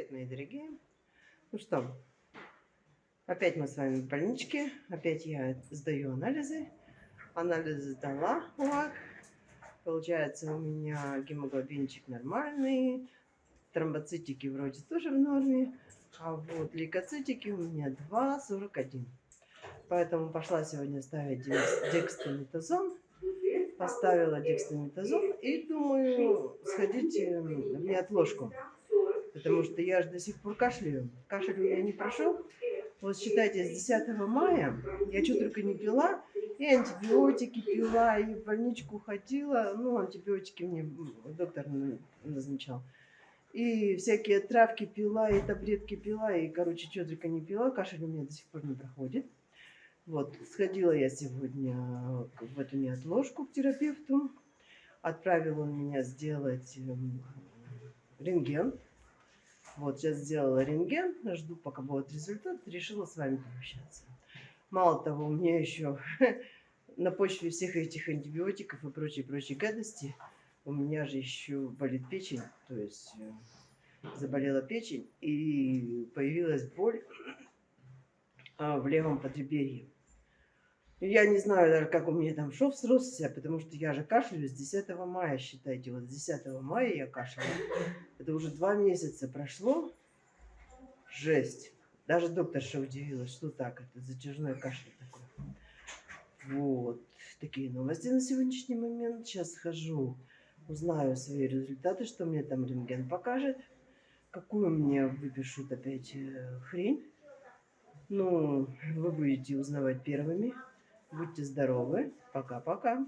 Привет, мои дорогие. Ну что, опять мы с вами в больничке. Опять я сдаю анализы. Анализы сдала. Вот. Получается, у меня гемоглобинчик нормальный. Тромбоцитики вроде тоже в норме. А вот лейкоцитики у меня 2,41. Поэтому пошла сегодня ставить дексаметазон. Поставила дексаметазон и думаю сходить в неотложку. Потому что я же до сих пор кашляю. Кашель у меня не прошел. Вот считайте, с 10 мая я что только не пила. И антибиотики пила, и в больничку ходила. Ну, антибиотики мне доктор назначал. И всякие травки пила, и таблетки пила. И, короче, что только не пила. Кашель у меня до сих пор не проходит. Вот, сходила я сегодня в эту неотложку к терапевту. Отправил он меня сделать рентген. Вот, сейчас сделала рентген, жду, пока будет результат, решила с вами пообщаться. Мало того, у меня еще на почве всех этих антибиотиков и прочей гадости, у меня же еще болит печень, то есть заболела печень и появилась боль в левом подреберье. Я не знаю даже, как у меня там шов сросся, потому что я же кашляю с 10 мая, считайте. Вот с 10 мая я кашляю. Это уже 2 месяца прошло. Жесть. Даже докторша удивилась, что так, это затяжной кашель такой. Вот. Такие новости на сегодняшний момент. Сейчас схожу, узнаю свои результаты, что мне там рентген покажет. Какую мне выпишут опять хрень. Ну, вы будете узнавать первыми. Будьте здоровы. Пока-пока.